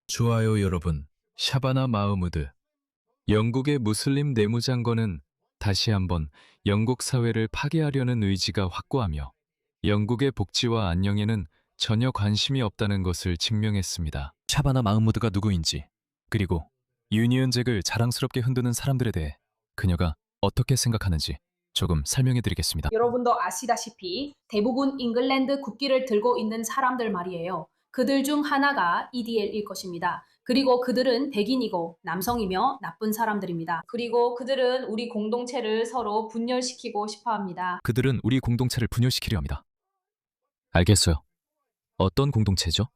좋아요 여러분. 샤바나 마흐무드. 영국의 무슬림 내무장관은 다시 한번 영국 사회를 파괴하려는 의지가 확고하며 영국의 복지와 안녕에는 전혀 관심이 없다는 것을 증명했습니다. 샤바나 마흐무드가 누구인지, 그리고 유니언 잭을 자랑스럽게 흔드는 사람들에 대해 그녀가 어떻게 생각하는지 조금 설명해 드리겠습니다. 여러분도 아시다시피 대부분 잉글랜드 국기를 들고 있는 사람들 말이에요. 그들 중 하나가 EDL일 것입니다. 그리고 그들은 백인이고 남성이며 나쁜 사람들입니다. 그리고 그들은 우리 공동체를 서로 분열시키고 싶어 합니다. 그들은 우리 공동체를 분열시키려 합니다. 알겠어요. 어떤 공동체죠?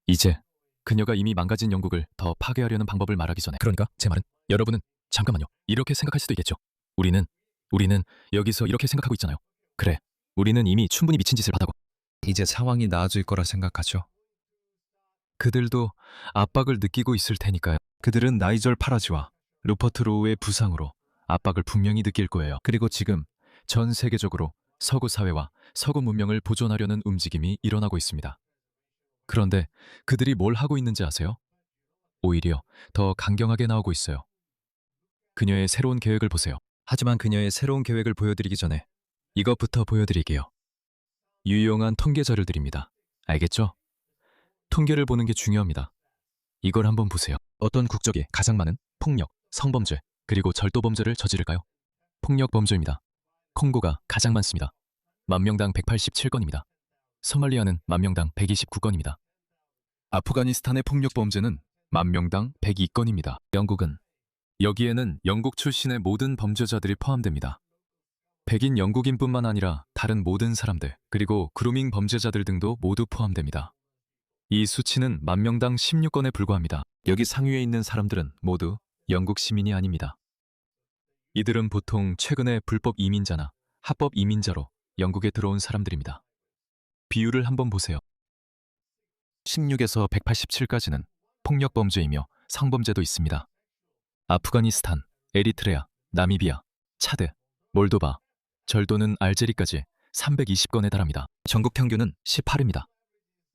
이제 그녀가 이미 망가진 영국을 더 파괴하려는 방법을 말하기 전에, 그러니까 제 말은, 여러분은 잠깐만요, 이렇게 생각할 수도 있겠죠. 우리는 여기서 이렇게 생각하고 있잖아요. 그래, 우리는 이미 충분히 미친 짓을 하다고 이제 상황이 나아질 거라 생각하죠. 그들도 압박을 느끼고 있을 테니까요. 그들은 나이절 파라지와 루퍼트 로우의 부상으로 압박을 분명히 느낄 거예요. 그리고 지금 전 세계적으로 서구 사회와 서구 문명을 보존하려는 움직임이 일어나고 있습니다. 그런데 그들이 뭘 하고 있는지 아세요? 오히려 더 강경하게 나오고 있어요. 그녀의 새로운 계획을 보세요. 하지만 그녀의 새로운 계획을 보여드리기 전에 이것부터 보여드릴게요. 유용한 통계 자료들입니다. 알겠죠? 통계를 보는 게 중요합니다. 이걸 한번 보세요. 어떤 국적이 가장 많은 폭력, 성범죄, 그리고 절도범죄를 저지를까요? 폭력 범죄입니다. 콩고가 가장 많습니다. 만 명당 187건입니다. 소말리아는 만 명당 129건입니다. 아프가니스탄의 폭력 범죄는 만 명당 102건입니다. 영국은, 여기에는 영국 출신의 모든 범죄자들이 포함됩니다. 백인 영국인뿐만 아니라 다른 모든 사람들, 그리고 그루밍 범죄자들 등도 모두 포함됩니다. 이 수치는 만 명당 16건에 불과합니다. 여기 상위에 있는 사람들은 모두 영국 시민이 아닙니다. 이들은 보통 최근에 불법 이민자나 합법 이민자로 영국에 들어온 사람들입니다. 비율을 한번 보세요. 16에서 187까지는 폭력 범죄이며 성범죄도 있습니다. 아프가니스탄, 에리트레아, 나미비아, 차드, 몰도바, 절도는 알제리까지 320건에 달합니다. 전국 평균은 18입니다.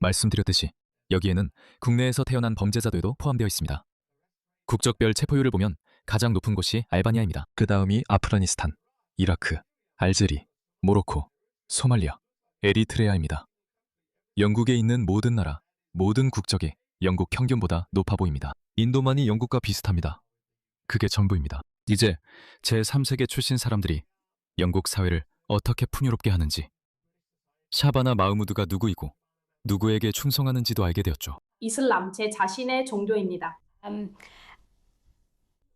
말씀드렸듯이 여기에는 국내에서 태어난 범죄자들도 포함되어 있습니다. 국적별 체포율을 보면 가장 높은 곳이 알바니아입니다. 그 다음이 아프가니스탄, 이라크, 알제리, 모로코, 소말리아, 에리트레아입니다. 영국에 있는 모든 나라, 모든 국적이 영국 평균보다 높아 보입니다. 인도만이 영국과 비슷합니다. 그게 전부입니다. 이제 제3세계 출신 사람들이 영국 사회를 어떻게 풍요롭게 하는지, 샤바나 마흐무드가 누구이고 누구에게 충성하는지도 알게 되었죠. 이슬람 제 자신의 종교입니다.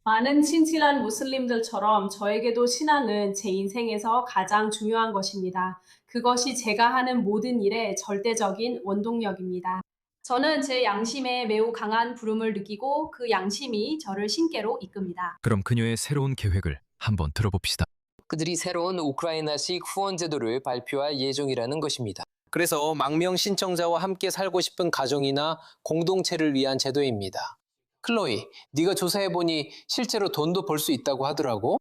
많은 친칠한 무슬림들처럼 저에게도 신앙은 제 인생에서 가장 중요한 것입니다. 그것이 제가 하는 모든 일의 절대적인 원동력입니다. 저는 제 양심에 매우 강한 부름을 느끼고 그 양심이 저를 신께로 이끕니다. 그럼 그녀의 새로운 계획을 한번 들어봅시다. 그들이 새로운 우크라이나식 후원 제도를 발표할 예정이라는 것입니다. 그래서 망명 신청자와 함께 살고 싶은 가정이나 공동체를 위한 제도입니다. 클로이, 네가 조사해보니 실제로 돈도 벌 수 있다고 하더라고?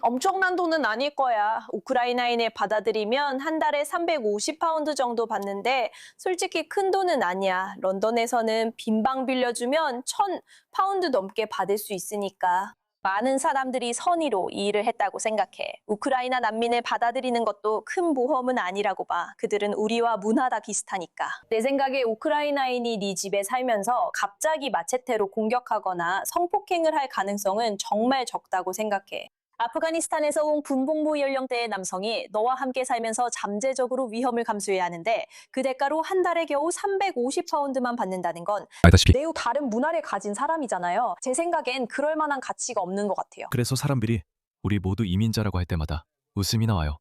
엄청난 돈은 아닐 거야. 우크라이나인을 받아들이면 한 달에 350파운드 정도 받는데 솔직히 큰 돈은 아니야. 런던에서는 빈방 빌려주면 1000파운드 넘게 받을 수 있으니까. 많은 사람들이 선의로 이 일을 했다고 생각해. 우크라이나 난민을 받아들이는 것도 큰 모험은 아니라고 봐. 그들은 우리와 문화가 비슷하니까. 내 생각에 우크라이나인이 네 집에 살면서 갑자기 마체테로 공격하거나 성폭행을 할 가능성은 정말 적다고 생각해. 아프가니스탄에서 온 군복무 연령대의 남성이 너와 함께 살면서 잠재적으로 위험을 감수해야 하는데 그 대가로 한 달에 겨우 350파운드만 받는다는 건 알다시피 매우 다른 문화를 가진 사람이잖아요. 제 생각엔 그럴 만한 가치가 없는 것 같아요. 그래서 사람들이 우리 모두 이민자라고 할 때마다 웃음이 나와요.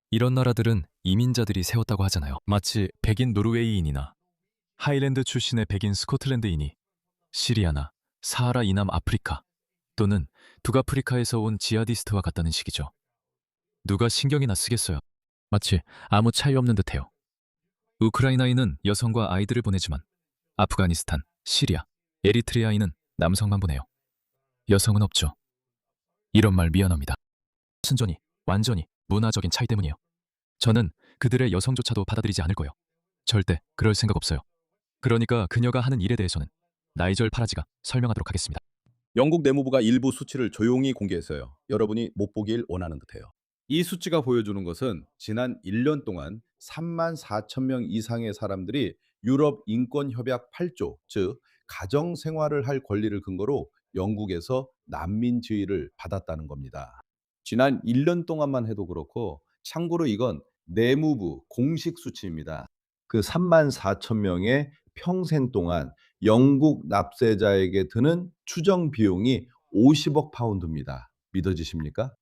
이런 나라들은 이민자들이 세웠다고 하잖아요. 마치 백인 노르웨이인이나 하일랜드 출신의 백인 스코틀랜드인이 시리아나 사하라 이남 아프리카 또는 북아프리카에서 온 지하디스트와 같다는 식이죠. 누가 신경이나 쓰겠어요. 마치 아무 차이 없는 듯해요. 우크라이나인은 여성과 아이들을 보내지만 아프가니스탄, 시리아, 에리트리아인은 남성만 보내요. 여성은 없죠. 이런 말 미안합니다. 순전히, 완전히 문화적인 차이 때문이에요. 저는 그들의 여성조차도 받아들이지 않을 거예요. 절대 그럴 생각 없어요. 그러니까 그녀가 하는 일에 대해서는 나이절 파라지가 설명하도록 하겠습니다. 영국 내무부가 일부 수치를 조용히 공개했어요. 여러분이 못 보길 원하는 듯해요. 이 수치가 보여주는 것은 지난 1년 동안 3만 4천 명 이상의 사람들이 유럽 인권 협약 8조, 즉 가정 생활을 할 권리를 근거로 영국에서 난민 지위를 받았다는 겁니다. 지난 1년 동안만 해도 그렇고, 참고로 이건 내무부 공식 수치입니다. 그 3만 4천 명의 평생 동안 영국 납세자에게 드는 추정 비용이 50억 파운드입니다. 믿어지십니까?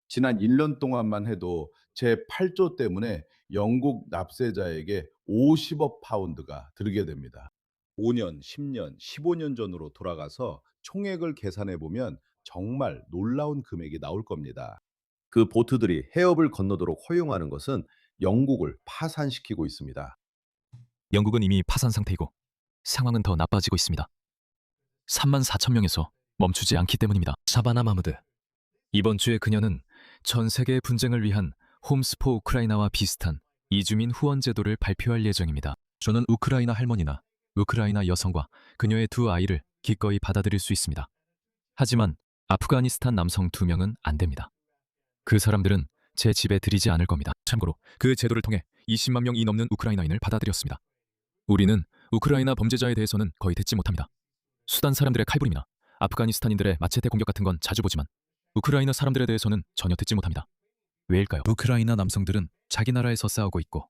지난 1년 동안만 해도 제8조 때문에 영국 납세자에게 50억 파운드가 들게 됩니다. 5년, 10년, 15년 전으로 돌아가서 총액을 계산해 보면 정말 놀라운 금액이 나올 겁니다. 그 보트들이 해협을 건너도록 허용하는 것은 영국을 파산시키고 있습니다. 영국은 이미 파산 상태이고 상황은 더 나빠지고 있습니다. 3만 4천 명에서 멈추지 않기 때문입니다. 샤바나 마무드. 이번 주에 그녀는 전 세계의 분쟁을 위한 홈스 포 우크라이나와 비슷한 이주민 후원 제도를 발표할 예정입니다. 저는 우크라이나 할머니나 우크라이나 여성과 그녀의 두 아이를 기꺼이 받아들일 수 있습니다. 하지만 아프가니스탄 남성 2명은 안 됩니다. 그 사람들은 제 집에 들이지 않을 겁니다. 참고로 그 제도를 통해 20만 명이 넘는 우크라이나인을 받아들였습니다. 우리는 우크라이나 범죄자에 대해서는 거의 듣지 못합니다. 수단 사람들의 칼부림이나 아프가니스탄인들의 마체테 공격 같은 건 자주 보지만 우크라이나 사람들에 대해서는 전혀 듣지 못합니다. 왜일까요? 우크라이나 남성들은 자기 나라에서 싸우고 있고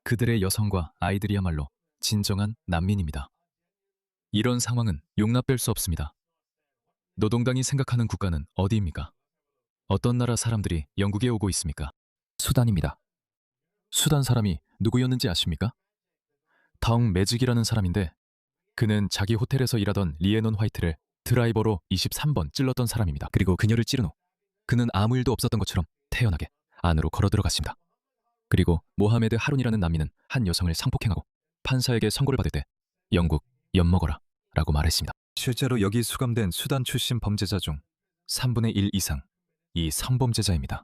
그들의 여성과 아이들이야말로 진정한 난민입니다. 이런 상황은 용납될 수 없습니다. 노동당이 생각하는 국가는 어디입니까? 어떤 나라 사람들이 영국에 오고 있습니까? 수단입니다. 수단 사람이 누구였는지 아십니까? 덩 매직이라는 사람인데 그는 자기 호텔에서 일하던 리에논 화이트를 드라이버로 23번 찔렀던 사람입니다. 그리고 그녀를 찌른 후 그는 아무 일도 없었던 것처럼 태연하게 안으로 걸어 들어갔습니다. 그리고 모하메드 하룬이라는 난민은 한 여성을 상폭행하고 판사에게 선고를 받을 때 영국 엿먹어라 라고 말했습니다. 실제로 여기 수감된 수단 출신 범죄자 중 3분의 1 이상 이 성범죄자입니다.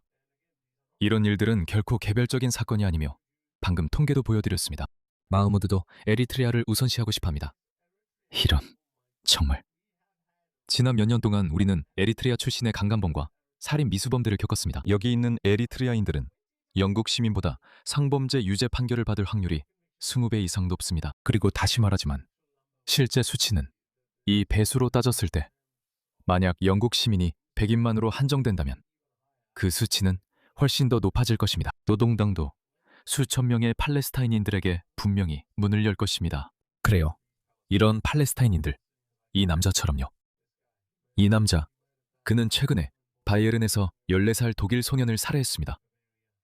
이런 일들은 결코 개별적인 사건이 아니며 방금 통계도 보여드렸습니다. 마흐무드도 에리트리아를 우선시하고 싶어합니다. 이런, 정말. 지난 몇 년 동안 우리는 에리트리아 출신의 강간범과 살인 미수범들을 겪었습니다. 여기 있는 에리트리아인들은 영국 시민보다 성범죄 유죄 판결을 받을 확률이 20배 이상 높습니다. 그리고 다시 말하지만 실제 수치는 이 배수로 따졌을 때 만약 영국 시민이 100인만으로 한정된다면 그 수치는 훨씬 더 높아질 것입니다. 노동당도 수천 명의 팔레스타인인들에게 분명히 문을 열 것입니다. 그래요. 이런 팔레스타인인들, 이 남자처럼요. 이 남자, 그는 최근에 바이에른에서 14살 독일 소년을 살해했습니다.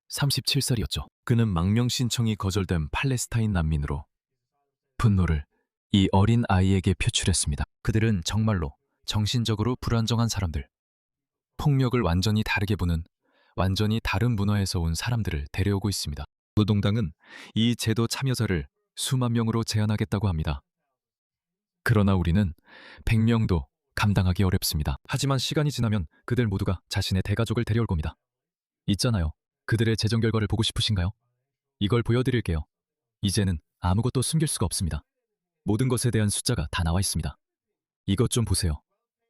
37살이었죠. 그는 망명 신청이 거절된 팔레스타인 난민으로 분노를 이 어린 아이에게 표출했습니다. 그들은 정말로 정신적으로 불안정한 사람들, 폭력을 완전히 다르게 보는 완전히 다른 문화에서 온 사람들을 데려오고 있습니다. 노동당은 이 제도 참여자를 수만 명으로 제한하겠다고 합니다. 그러나 우리는 100명도 감당하기 어렵습니다. 하지만 시간이 지나면 그들 모두가 자신의 대가족을 데려올 겁니다. 있잖아요. 그들의 재정 결과를 보고 싶으신가요? 이걸 보여드릴게요. 이제는 아무것도 숨길 수가 없습니다. 모든 것에 대한 숫자가 다 나와 있습니다. 이것 좀 보세요.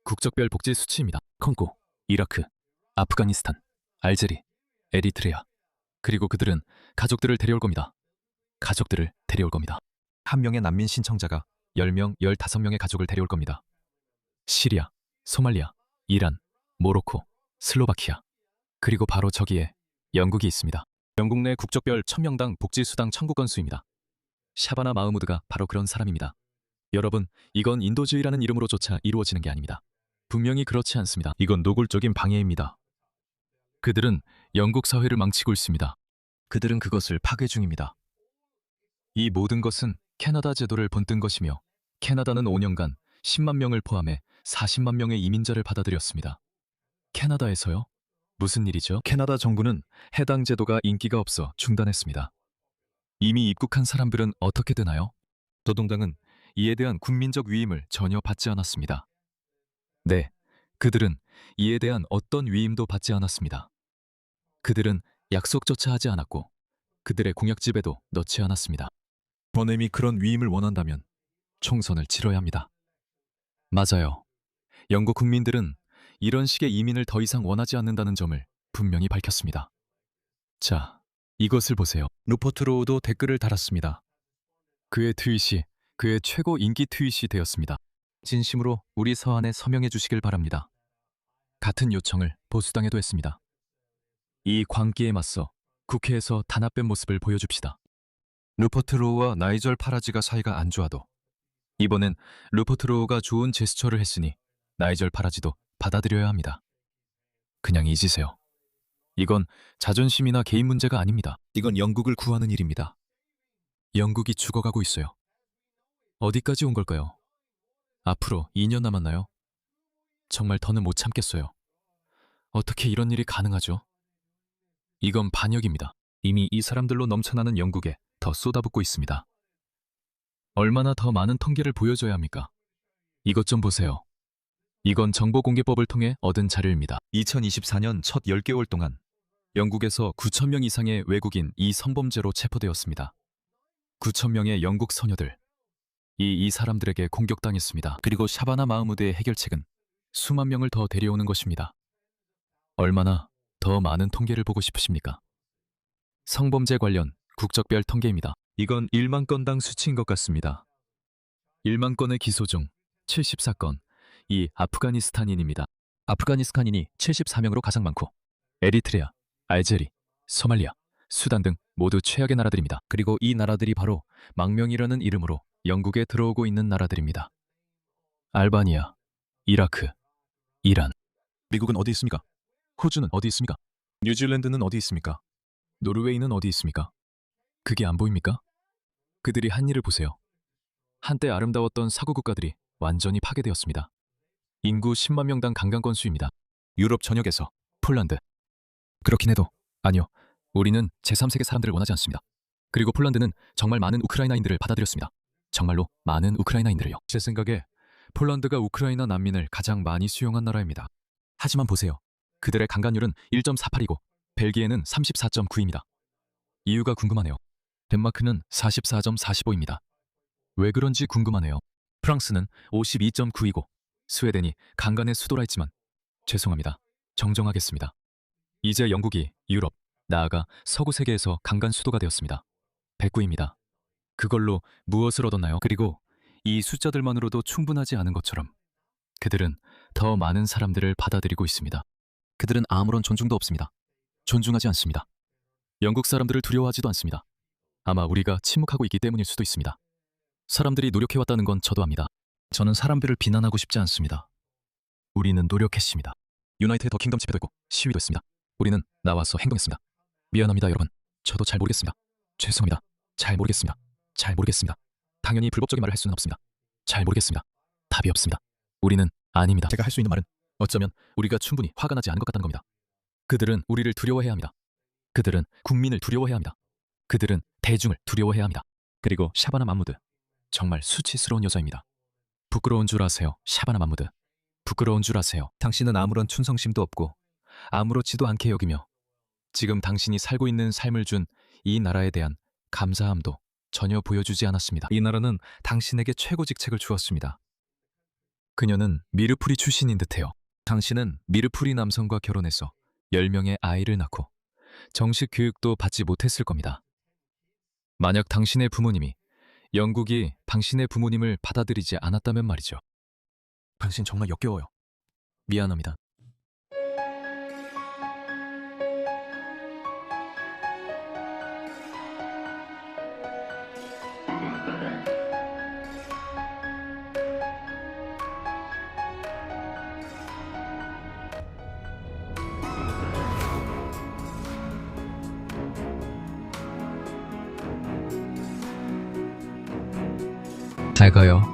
국적별 복지 수치입니다. 콩고, 이라크, 아프가니스탄, 알제리, 에리트레아. 그리고 그들은 가족들을 데려올 겁니다. 가족들을 데려올 겁니다. 한 명의 난민 신청자가 10명, 15명의 가족을 데려올 겁니다. 시리아, 소말리아, 이란, 모로코, 슬로바키아. 그리고 바로 저기에 영국이 있습니다. 영국 내 국적별 1000명당 복지수당 청구 건수입니다. 샤바나 마흐무드가 바로 그런 사람입니다. 여러분, 이건 인도주의라는 이름으로조차 이루어지는 게 아닙니다. 분명히 그렇지 않습니다. 이건 노골적인 방해입니다. 그들은 영국 사회를 망치고 있습니다. 그들은 그것을 파괴 중입니다. 이 모든 것은 캐나다 제도를 본뜬 것이며 캐나다는 5년간 10만 명을 포함해 40만 명의 이민자를 받아들였습니다. 캐나다에서요? 무슨 일이죠? 캐나다 정부는 해당 제도가 인기가 없어 중단했습니다. 이미 입국한 사람들은 어떻게 되나요? 노동당은 이에 대한 국민적 위임을 전혀 받지 않았습니다. 네, 그들은 이에 대한 어떤 위임도 받지 않았습니다. 그들은 약속조차 하지 않았고 그들의 공약집에도 넣지 않았습니다. 버넴이 그런 위임을 원한다면 총선을 치러야 합니다. 맞아요. 영국 국민들은 이런 식의 이민을 더 이상 원하지 않는다는 점을 분명히 밝혔습니다. 자, 이것을 보세요. 루퍼트 로우도 댓글을 달았습니다. 그의 트윗이 그의 최고 인기 트윗이 되었습니다. 진심으로 우리 서한에 서명해 주시길 바랍니다. 같은 요청을 보수당에도 했습니다. 이 광기에 맞서 국회에서 단합된 모습을 보여줍시다. 루퍼트 로우와 나이절 파라지가 사이가 안 좋아도 이번엔 루퍼트 로우가 좋은 제스처를 했으니 나이절 파라지도 받아들여야 합니다. 그냥 잊으세요. 이건 자존심이나 개인 문제가 아닙니다. 이건 영국을 구하는 일입니다. 영국이 죽어가고 있어요. 어디까지 온 걸까요? 앞으로 2년 남았나요? 정말 더는 못 참겠어요. 어떻게 이런 일이 가능하죠? 이건 반역입니다. 이미 이 사람들로 넘쳐나는 영국에 더 쏟아붓고 있습니다. 얼마나 더 많은 통계를 보여줘야 합니까? 이것 좀 보세요. 이건 정보공개법을 통해 얻은 자료입니다. 2024년 첫 10개월 동안 영국에서 9,000명 이상의 외국인 이 성범죄로 체포되었습니다. 9,000명의 영국 소녀들. 이 사람들에게 공격당했습니다. 그리고 샤바나 마흐무드의 해결책은 수만 명을 더 데려오는 것입니다. 얼마나 더 많은 통계를 보고 싶으십니까? 성범죄 관련 국적별 통계입니다. 이건 1만 건당 수치인 것 같습니다. 1만 건의 기소 중 74건, 이 아프가니스탄인입니다. 아프가니스탄인이 74명으로 가장 많고 에리트레아, 알제리, 소말리아, 수단 등 모두 최악의 나라들입니다. 그리고 이 나라들이 바로 망명이라는 이름으로 영국에 들어오고 있는 나라들입니다. 알바니아, 이라크, 이란. 미국은 어디 있습니까? 호주는 어디 있습니까? 뉴질랜드는 어디 있습니까? 노르웨이는 어디 있습니까? 그게 안 보입니까? 그들이 한 일을 보세요. 한때 아름다웠던 사고 국가들이 완전히 파괴되었습니다. 인구 10만 명당 관광권 수입니다. 유럽 전역에서 폴란드. 그렇긴 해도 아니요. 우리는 제3세계 사람들을 원하지 않습니다. 그리고 폴란드는 정말 많은 우크라이나인들을 받아들였습니다. 정말로 많은 우크라이나인들을요. 제 생각에 폴란드가 우크라이나 난민을 가장 많이 수용한 나라입니다. 하지만 보세요. 그들의 강간율은 1.48이고 벨기에는 34.9입니다. 이유가 궁금하네요. 덴마크는 44.45입니다. 왜 그런지 궁금하네요. 프랑스는 52.9이고 스웨덴이 강간의 수도라 했지만 죄송합니다. 정정하겠습니다. 이제 영국이 유럽, 나아가 서구 세계에서 강간 수도가 되었습니다. 109입니다. 그걸로 무엇을 얻었나요? 그리고 이 숫자들만으로도 충분하지 않은 것처럼 그들은 더 많은 사람들을 받아들이고 있습니다. 그들은 아무런 존중도 없습니다. 존중하지 않습니다. 영국 사람들을 두려워하지도 않습니다. 아마 우리가 침묵하고 있기 때문일 수도 있습니다. 사람들이 노력해왔다는 건 저도 압니다. 저는 사람들을 비난하고 싶지 않습니다. 우리는 노력했습니다. 유나이티드 더 킹덤 집회도 했고 시위도 했습니다. 우리는 나와서 행동했습니다. 미안합니다, 여러분. 저도 잘 모르겠습니다. 죄송합니다. 잘 모르겠습니다. 잘 모르겠습니다. 당연히 불법적인 말을 할 수는 없습니다. 잘 모르겠습니다. 답이 없습니다. 우리는 아닙니다. 제가 할 수 있는 말은 어쩌면 우리가 충분히 화가 나지 않은 것 같다는 겁니다. 그들은 우리를 두려워해야 합니다. 그들은 국민을 두려워해야 합니다. 그들은 대중을 두려워해야 합니다. 그리고 샤바나 마무드. 정말 수치스러운 여자입니다. 부끄러운 줄 아세요, 샤바나 마무드. 부끄러운 줄 아세요. 당신은 아무런 충성심도 없고 아무렇지도 않게 여기며 지금 당신이 살고 있는 삶을 준 이 나라에 대한 감사함도 전혀 보여주지 않았습니다. 이 나라는 당신에게 최고 직책을 주었습니다. 그녀는 미르풀이 출신인 듯해요. 당신은 미르풀이 남성과 결혼해서 10명의 아이를 낳고 정식 교육도 받지 못했을 겁니다. 만약 당신의 부모님이 영국이 당신의 부모님을 받아들이지 않았다면 말이죠. 당신 정말 역겨워요. 미안합니다. 잘 가요.